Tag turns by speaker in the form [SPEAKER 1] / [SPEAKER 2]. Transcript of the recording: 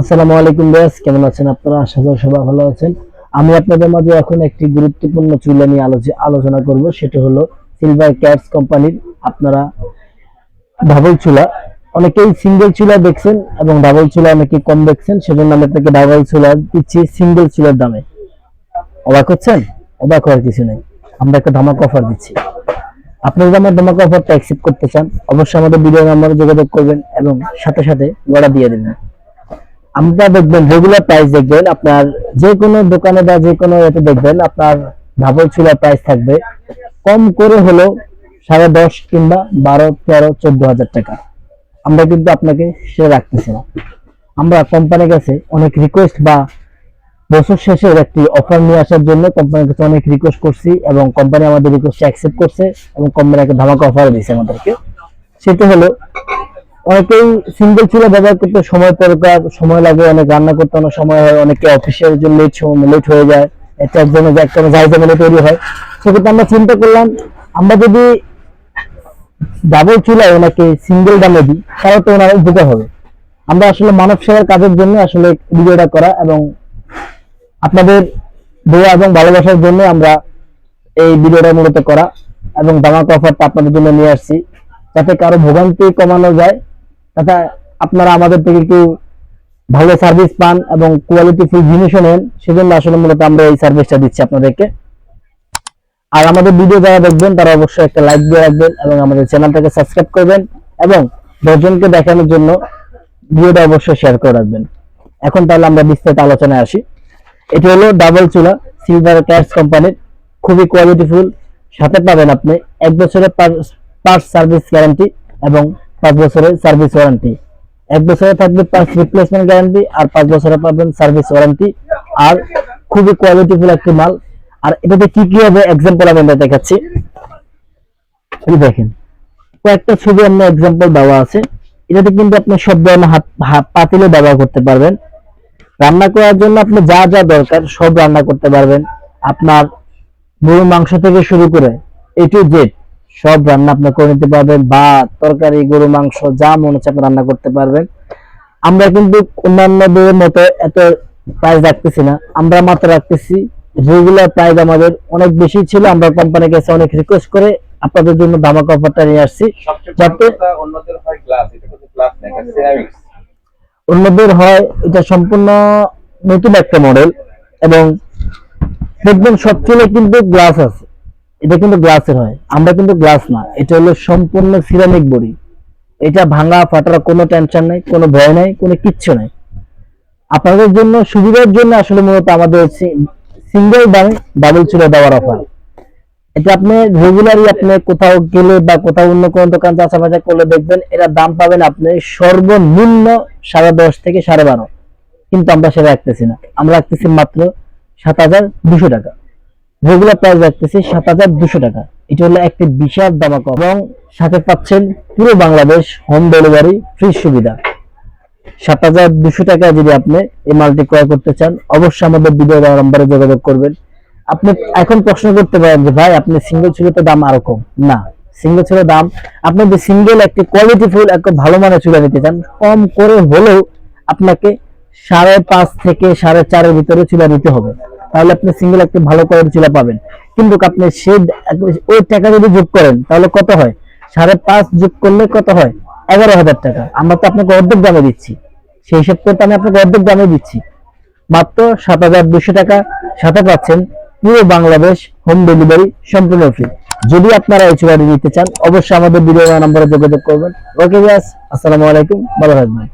[SPEAKER 1] আসসালামু আলাইকুম বেস, কেমন আছেন আপনারা? আশা করি সবাই ভালো আছেন। আমি আপনাদের মাঝে এখন একটি গুরুত্বপূর্ণ চুলা নিয়ে আলোচনা করব, সেটা হলো সিলভার ক্যাটস কোম্পানির আপনারা ডাবল চুলা। অনেকেই সিঙ্গেল চুলা দেখছেন এবং ডাবল চুলা অনেকেই কম দেখছেন, সেজন্য আমি আপনাকে ডাবল চুলা দিচ্ছি সিঙ্গেল চুলার দামে। অবাক হচ্ছেন? অবাক হওয়ার কিছু নেই, আমরা একটা ধামাকা অফার দিচ্ছি। আপনি যদি আমার ধামাকা অফারটা অ্যাকসেপ্ট করতে চান, অবশ্যই আমাদের ভিডিও নাম্বারে যোগাযোগ করবেন এবং সাথে সাথে অর্ডার দিয়ে দেবেন। আমরা দেখবেন রেগুলার প্রাইস, দেখবেন আপনার যে কোনো দোকানে বা যে কোনো এতে দেখবেন আপনার ডাবল চুলার প্রাইস থাকবে কম করে হলো 10.5 কিংবা 12, 13, 14 হাজার টাকা। আমরা কিন্তু আপনাকে সে রাখতেছি না। আমরা কোম্পানির কাছে অনেক রিকোয়েস্ট বা বছর শেষের একটি অফার নিয়ে আসার জন্য কোম্পানির কাছে অনেক রিকোয়েস্ট করছি এবং কোম্পানি আমাদের রিকোয়েস্ট অ্যাকসেপ্ট করছে এবং কোম্পানি একটা ধামাকা অফার দিয়েছে আমাদেরকে। সেটা হলো, অনেকেই সিঙ্গেল চুলা ব্যবহার করতে সময় লাগে, অনেক রান্না করতে অনেক সময় হয়, অনেকে অফিসের জন্য লেট হয়ে যায়, এটা একজনে একটা জায়গা তৈরি হয়। সেক্ষেত্রে আমরা চিন্তা করলাম, আমরা যদি ডাবল চুলায় ওনাকে সিঙ্গেল দামে দিই তাহলে তো ওনার উপকার হবে। আমরা আসলে মানব সেবার কাজের জন্য আসলে ভিডিওটা করা এবং আপনাদের দোয়া এবং ভালোবাসার জন্য আমরা এই ভিডিওটা মূলত করা এবং ধামাকা অফারটা আপনাদের জন্য নিয়ে আসছি, যাতে কারো ভোগান্তি কমানো যায়, যাতে আপনারা আমাদের থেকে একটু ভালো সার্ভিস পান এবং কোয়ালিটি ফুল জিনিসও নেন। সেজন্য আসলে মূলত আমরা এই সার্ভিসটা দিচ্ছি আপনাদেরকে। আর আমাদের ভিডিও যারা দেখবেন তারা অবশ্যই একটা লাইক দিয়ে রাখবেন এবং আমাদের চ্যানেলটাকে সাবস্ক্রাইব করবেন এবং 10 জনকে দেখানোর জন্য ভিডিওটা অবশ্যই শেয়ার করে রাখবেন। এখন তাহলে আমরা বিস্তারিত আলোচনায় আসি। এটি হলো ডাবল চুলা সিলভার ক্যাটস কোম্পানির, খুবই কোয়ালিটিফুল। সাথে পাবেন আপনি 1 বছরের পার্টস সার্ভিস গ্যারান্টি এবং 5 বছরের সার্ভিস ওয়ারেন্টি। 1 বছরে থাকবে পার্টস রিপ্লেসমেন্ট গ্যারান্টি আর 5 বছরে পাবেন সার্ভিস ওয়ারেন্টি। আর খুবই কোয়ালিটিফুল একটি মাল। আর এটাতে কি কি হবে এক্সাম্পল আমি দেখাচ্ছি। এই দেখেন, কয়েকটা ছবি আমরা এক্সাম্পল দেওয়া আছে। এটাতে কিন্তু আপনি সব ধরনের পাতিলে ব্যবহার করতে পারবেন। রান্না করার জন্য আপনি যা যা দরকার সব রান্না করতে পারবেন। আপনার গরুর মাংস থেকে শুরু করে এ টু জেড সব রান্না আপনি করে নিতে পারবেন। ভাত, তরকারি, গরু মাংস যা মনে হচ্ছে আপনি রান্না করতে পারবেন। আমরা কিন্তু অন্যান্যদের মতো এত প্রাইস রাখতেছি না, আমরা মাত্র রাখতেছি রেগুলার প্রাইস আমাদের অনেক বেশি ছিল। আমরা কোম্পানির কাছে অনেক রিকোয়েস্ট করে আপনাদের জন্য ধামাকা অফারটা নিয়ে আসছি, যাতে
[SPEAKER 2] অন্যদের হয় গ্লাস, এটা কিন্তু গ্লাস না, এটা সিরামিক্স।
[SPEAKER 1] অন্যদের হয় এটা সম্পূর্ণ নতুন একটা মডেল এবং দেখবেন সব চুলে কিন্তু গ্লাস আছে, এটা কিন্তু গ্লাসের হয়, আমরা কিন্তু গ্লাস না, এটা হলো সম্পূর্ণ সিরামিক বডি। এটা ভাঙা ফাটার কোনো টেনশন নাই, কোনো ভয় নাই, কোনো কিচ্ছু নাই। আপনাদের জন্য সুবিধার জন্য আসলে মূলত আমাদের সিঙ্গেল দামে ডাবল চুলা দেওয়ার অফার। এটা আপনি রেগুলারই আপনি কোথাও গেলে বা কোথাও অন্য কোনো দোকান চাচাবাচা করলে দেখবেন এটার দাম পাবেন আপনি সর্বনিম্ন 10.5 থেকে 12.5, কিন্তু আমরা সেটা রাখতেছি না, আমরা রাখতেছি মাত্র 7,200 টাকা। রেগুলার প্রাইস রাখতেছি 7,200 টাকা। এটা হলো একটি বিশাল ধামাকা এবং সাথে পাচ্ছেন পুরো বাংলাদেশ হোম ডেলিভারি ফ্রি সুবিধা। 7,200 টাকায় যদি আপনি এই মালটি ক্রয় করতে চান, অবশ্যই আমাদের ভিডিও নাম্বারে যোগাযোগ করবেন। আপনি এখন প্রশ্ন করতে পারেন যে ভাই আপনি সিঙ্গেল চুলাতে দাম আরো কম। না, সিঙ্গেল চুলার দাম আপনি যদি সিঙ্গেল একটি কোয়ালিটিফুল একটা ভালো মানের চুলা নিতে চান, কম করে হলেও আপনাকে 5.5 থেকে 4.5 এর ভিতরে চুলা নিতে হবে, তাহলে আপনি সিঙ্গেল একটি ভালো কোয়ালিটির চুলা পাবেন। কিন্তু আপনি ওই টাকা যদি যোগ করেন তাহলে কত হয়? 5.5 যোগ করলে কত হয়? 11,000 টাকা। আমরা তো আপনাকে অর্ধেক দামে দিচ্ছি, সেই হিসাব করতে আমি আপনাকে অর্ধেক দামে দিচ্ছি, মাত্র 7,200 টাকা। সাথে পাচ্ছেন পুরো বাংলাদেশ হোম ডেলিভারি সম্পূর্ণ ফ্রি। যদি আপনারা এই চুলাটি নিতে চান, অবশ্যই আমাদের ভিডিও নাম্বারে যোগাযোগ করবেন। ওকে গাইস, আসসালামু আলাইকুম, ভালো থাকবেন।